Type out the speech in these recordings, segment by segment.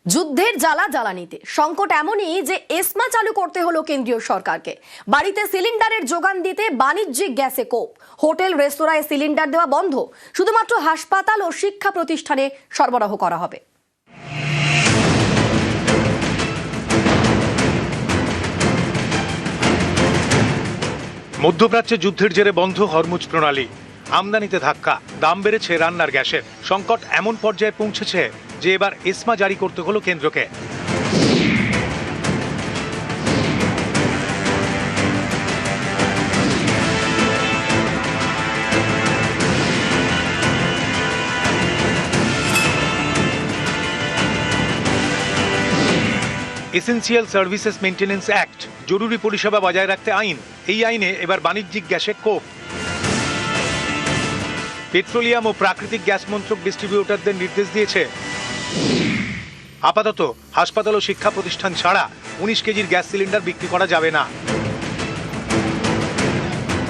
যুদ্ধের জ্বালা জ্বালানিতে সংকট এমনই যে এসমা চালু করতে হলো কেন্দ্রীয় সরকারকে। বাড়িতে সিলিন্ডারের যোগান দিতে বাণিজ্যিক গ্যাসে কোপ, হোটেল রেস্তোরাঁয় সিলিন্ডার দেওয়া বন্ধ, শুধুমাত্র হাসপাতাল ও শিক্ষা প্রতিষ্ঠানে সরবরাহ করা হবে। মধ্যপ্রাচ্যে যুদ্ধের জেরে বন্ধ হরমুজ প্রণালী, আমদানিতে ধাক্কা, দাম বেড়েছে রান্নার গ্যাসের। সংকট এমন পর্যায়ে পৌঁছেছে যে এবার এসমা জারি করতে হলো কেন্দ্রকে। এসেন্সিয়াল সার্ভিসেস মেইনটেনেন্স অ্যাক্ট, জরুরি পরিষেবা বজায় রাখতে আইন, এই আইনে এবার বাণিজ্যিক গ্যাসে কোপ। পেট্রোলিয়াম ও প্রাকৃতিক গ্যাস মন্ত্রক ডিস্ট্রিবিউটরদের নির্দেশ দিয়েছে আপাতত হাসপাতাল ও শিক্ষা প্রতিষ্ঠান ছাড়া 19 কেজির গ্যাস সিলিন্ডার বিক্রি করা যাবে না।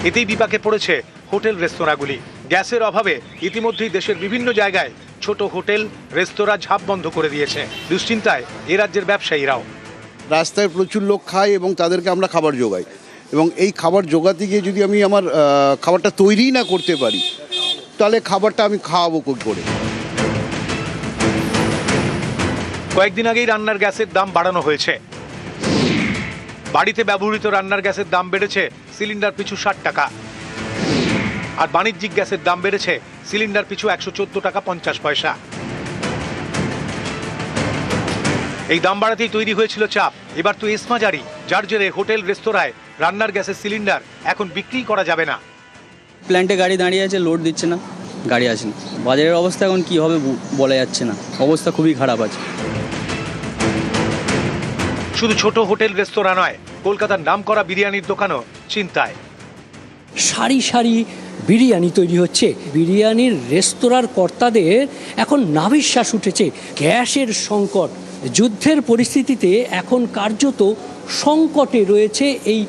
এতেই বিপাকে পড়েছে হোটেল রেস্তোরাঁগুলি। গ্যাসের অভাবে ইতিমধ্যেই দেশের বিভিন্ন জায়গায় ছোট হোটেল রেস্তোরাঁ ঝাঁপ বন্ধ করে দিয়েছে। দুশ্চিন্তায় এ রাজ্যের ব্যবসায়ীরাও। রাস্তায় প্রচুর লোক খায় এবং তাদেরকে আমরা খাবার যোগাই, এবং এই খাবার জোগাতে গিয়ে যদি আমি আমার খাবারটা তৈরি না করতে পারি, তাহলে খাবারটা আমি খাওয়াবো কী করে? কয়েকদিন আগেই রান্নার গ্যাসের দাম বাড়ানো হয়েছে। বাড়িতে ব্যবহৃত রান্নার গ্যাসের দাম বেড়েছে সিলিন্ডার পিছু 60 টাকা, আর বাণিজ্যিক গ্যাসের দাম বেড়েছে সিলিন্ডার পিছু 114 টাকা 50 পয়সা। এই দাম বাড়াতেই তৈরি হয়েছিল চাপ। এবার তো এসমা জারি, যার জেরে হোটেল রেস্তোরাঁয় রান্নার গ্যাসের সিলিন্ডার এখন বিক্রি করা যাবে না। প্ল্যান্টে গাড়ি দাঁড়িয়ে আছে, লোড দিচ্ছে না, গাড়ি আসে না। বাজারের অবস্থা এখন কি হবে বলা যাচ্ছে না, অবস্থা খুবই খারাপ আছে। শুধু ছোট হোটেল রেস্তোরাঁ নয়, কলকাতার নামকরা বিরিয়ানির দোকানও চিন্তায়। সারি সারি বিরিয়ানি তৈরি হচ্ছে। বিরিয়ানির রেস্তোরাঁর কর্তাদের এখন নাভিশ্বাস উঠেছে। গ্যাসের সংকট, যুদ্ধের পরিস্থিতিতে এখন কার্যত সংকটে রয়েছে এই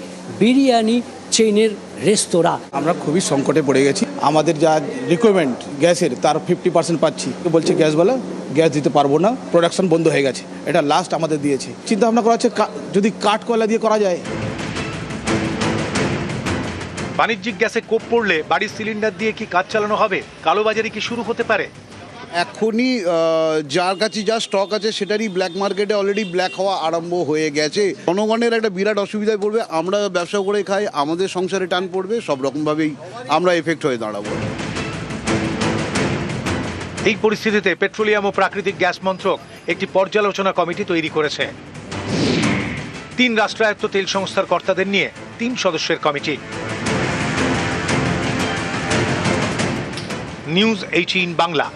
বিরিয়ানি চেইনের রেস্তোরাঁ। আমরা খুবই সংকটে পড়ে গেছি। আমাদের যা রিকোয়ারমেন্ট গ্যাসের, তার 50% পাচ্ছি। বলছে গ্যাসওয়ালা গ্যাস দিতে পারবো না, প্রোডাকশন বন্ধ হয়ে গেছে। এটা লাস্ট আমাদের দিয়েছে। চিন্তা ভাবনা করা হচ্ছে যদি কাঠ কয়লা দিয়ে করা যায়। বাণিজ্যিক গ্যাসে কোপ পড়লে বাড়ির সিলিন্ডার দিয়ে কি কাজ চালানো হবে? কালোবাজারি কি শুরু হতে পারে? এখনই যার কাছে যা স্টক আছে সেটারই ব্ল্যাক মার্কেটে অলরেডি ব্ল্যাক হওয়া আরম্ভ হয়ে গেছে। জনগণের একটা বিরাট অসুবিধায় পড়বে। আমরা ব্যবসা করে খাই, আমাদের সংসারে টান পড়বে, সব রকমভাবেই আমরা এফেক্ট হয়ে দাঁড়াবো। এই পরিস্থিতিতে পেট্রোলিয়াম ও প্রাকৃতিক গ্যাস মন্ত্রক একটি পর্যালোচনা কমিটি তৈরি করেছে। 3 রাষ্ট্রায়ত্ত তেল সংস্থার কর্তাদের নিয়ে 3 সদস্যের কমিটি। নিউজ 18 বাংলা।